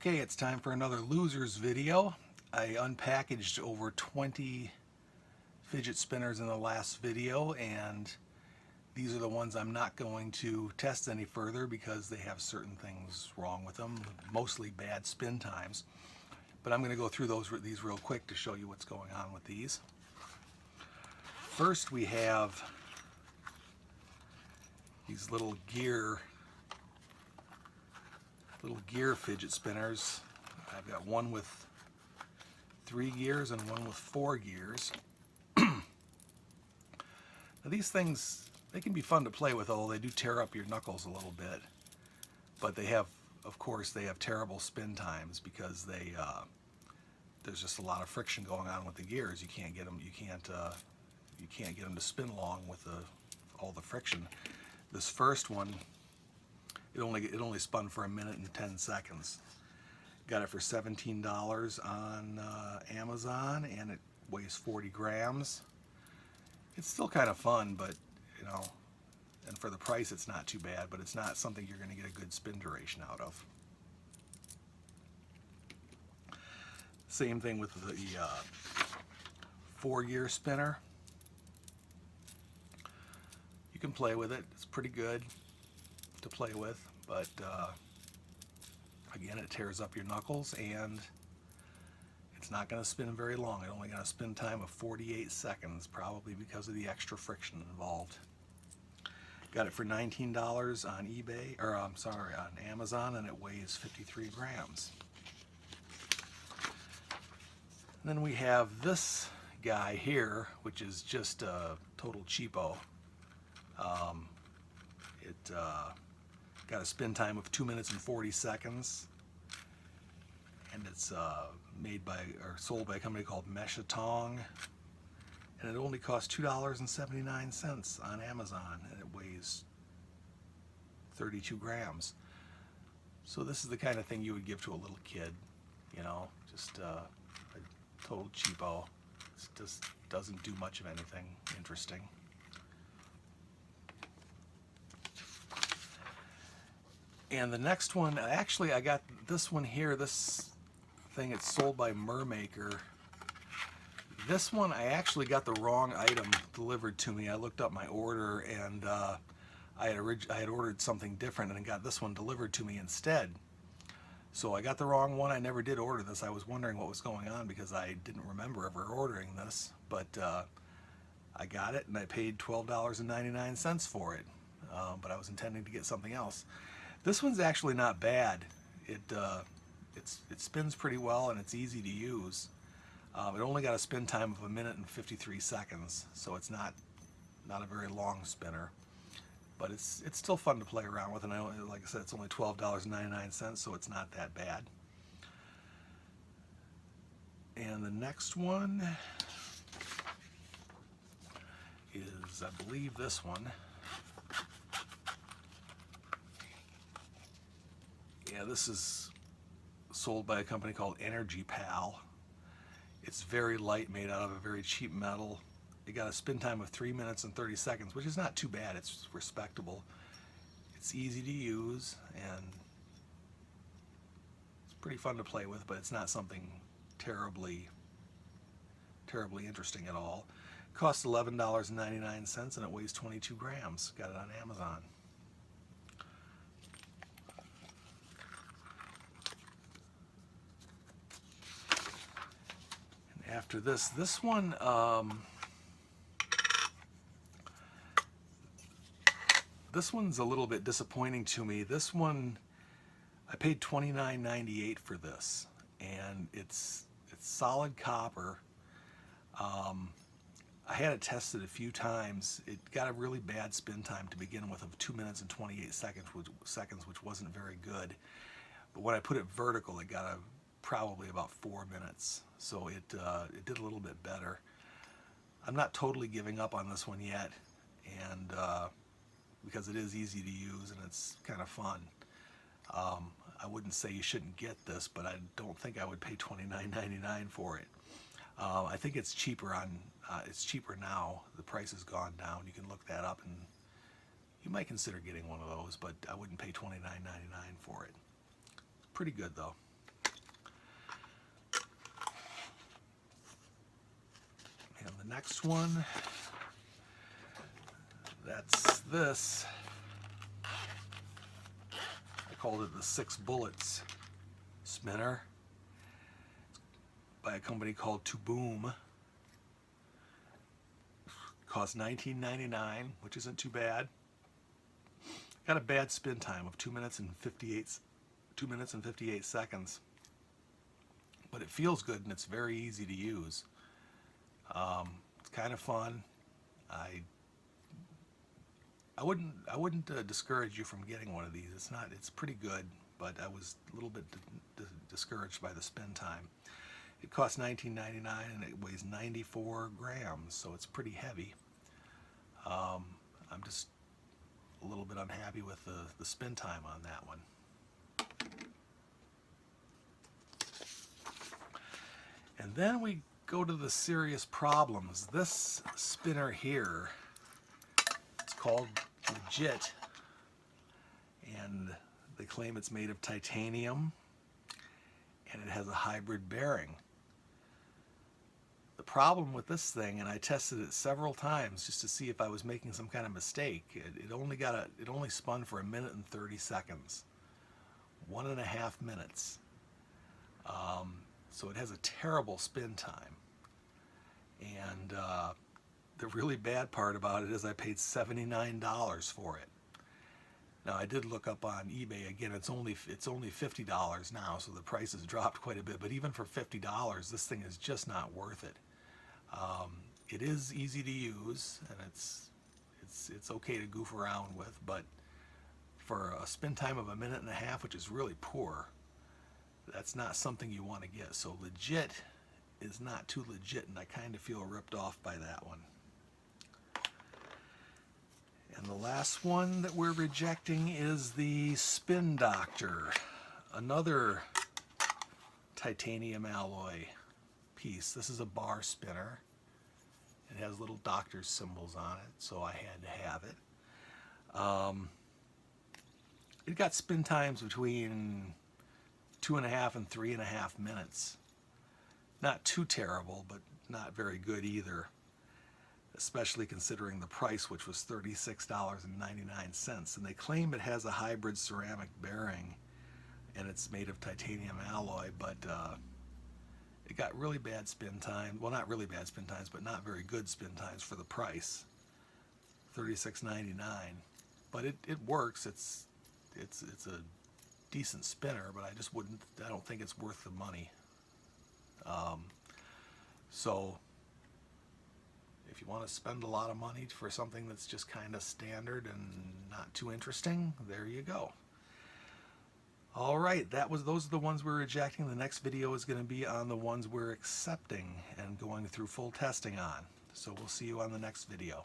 Okay, it's time for another losers video. I unpackaged over 20 fidget spinners in the last video, and these are the ones I'm not going to test any further because they have certain things wrong with them, mostly bad spin times. But I'm going to go through these real quick to show you what's going on with these. First, we have these little gear fidget spinners. I've got one with 3 gears and one with 4 gears. Now these things, they can be fun to play with, although they do tear up your knuckles a little bit. But they have, of course, they have terrible spin times because there's just a lot of friction going on with the gears. You can't get them. You can't get them to spin along with all the friction. This first one, it only spun for 1 minute and 10 seconds. Got it for $17 on Amazon, and it weighs 40 grams. It's still kind of fun, but and for the price it's not too bad, but it's not something you're going to get a good spin duration out of. Same thing with the 4-gear spinner. You can play with it. It's pretty good to play with, but again, it tears up your knuckles, and it's not going to spin very long. It only got a spin time of 48 seconds, probably because of the extra friction involved. Got it for $19 on eBay, or I'm sorry, on Amazon, and it weighs 53 grams. And then we have this guy here, which is just a total cheapo. It got a spin time of 2 minutes and 40 seconds, and it's made by or sold by a company called MEISHATONG, and it only costs $2.79 on Amazon, and it weighs 32 grams. So this is the kind of thing you would give to a little kid, just a total cheapo. It just doesn't do much of anything interesting. And the next one, actually I got this one here, this thing, it's sold by Mermaker. This one, I actually got the wrong item delivered to me. I looked up my order, and I had ordered something different and got this one delivered to me instead. So I got the wrong one. I never did order this. I was wondering what was going on because I didn't remember ever ordering this, but I got it, and I paid $12.99 for it, but I was intending to get something else. This one's actually not bad. It spins pretty well, and it's easy to use. It only got a spin time of 1 minute and 53 seconds, so it's not a very long spinner. But it's still fun to play around with, and like I said, it's only $12.99, so it's not that bad. And the next one is, I believe, this one. Yeah, this is sold by a company called ENERGYPAL. It's very light, made out of a very cheap metal. It got a spin time of 3 minutes and 30 seconds, which is not too bad. It's respectable. It's easy to use, and it's pretty fun to play with, but it's not something terribly interesting at all. It costs $11.99, and it weighs 22 grams. Got it on Amazon. After this one, this one's a little bit disappointing to me. This one, I paid $29.98 for this, and it's solid copper. I had it tested a few times. It got a really bad spin time to begin with of 2 minutes and 28 seconds, which wasn't very good. But when I put it vertical, it got probably about 4 minutes, so it did a little bit better. I'm not totally giving up on this one yet, and because it is easy to use and it's kind of fun. I wouldn't say you shouldn't get this, but I don't think I would pay $29.99 for it. I think it's cheaper it's cheaper now. The price has gone down. You can look that up, and you might consider getting one of those, but I wouldn't pay $29.99 for it. Pretty good though. next one, that's this. I called it the 6 bullets spinner. It's by a company called TOOBOM. Cost $19.99, which isn't too bad. Got a bad spin time of 2 minutes and 58 seconds. But it feels good and it's very easy to use. It's kind of fun. I wouldn't discourage you from getting one of these. It's pretty good, but I was a little bit discouraged by the spin time. It costs $19.99 and it weighs 94 grams, so it's pretty heavy. I'm just a little bit unhappy with the spin time on that one. And then we go to the serious problems. This spinner here, it's called Legit, and they claim it's made of titanium and it has a hybrid bearing. The problem with this thing, and I tested it several times just to see if I was making some kind of mistake, it only spun for 1 minute and 30 seconds. 1.5 minutes. So it has a terrible spin time. And the really bad part about it is I paid $79 for it. Now I did look up on eBay. Again, it's only $50 now, so the price has dropped quite a bit. But even for $50, this thing is just not worth it. It is easy to use, and it's okay to goof around with. But for a spin time of 1.5 minutes, which is really poor, that's not something you want to get. So Legit is not too legit, and I kind of feel ripped off by that one. And the last one that we're rejecting is the Spin Doctor, another titanium alloy piece. This is a bar spinner. It has little doctor's symbols on it, so I had to have it. It got spin times between 2.5 and 3.5 minutes. Not too terrible, but not very good either, especially considering the price, which was $36.99. And they claim it has a hybrid ceramic bearing and it's made of titanium alloy, but it got really bad spin time. Well, not really bad spin times, but not very good spin times for the price. $36.99. But it works. It's a decent spinner, but I don't think it's worth the money. So if you want to spend a lot of money for something that's just kind of standard and not too interesting, there you go. All right, those are the ones we're rejecting. The next video is going to be on the ones we're accepting and going through full testing on. So we'll see you on the next video.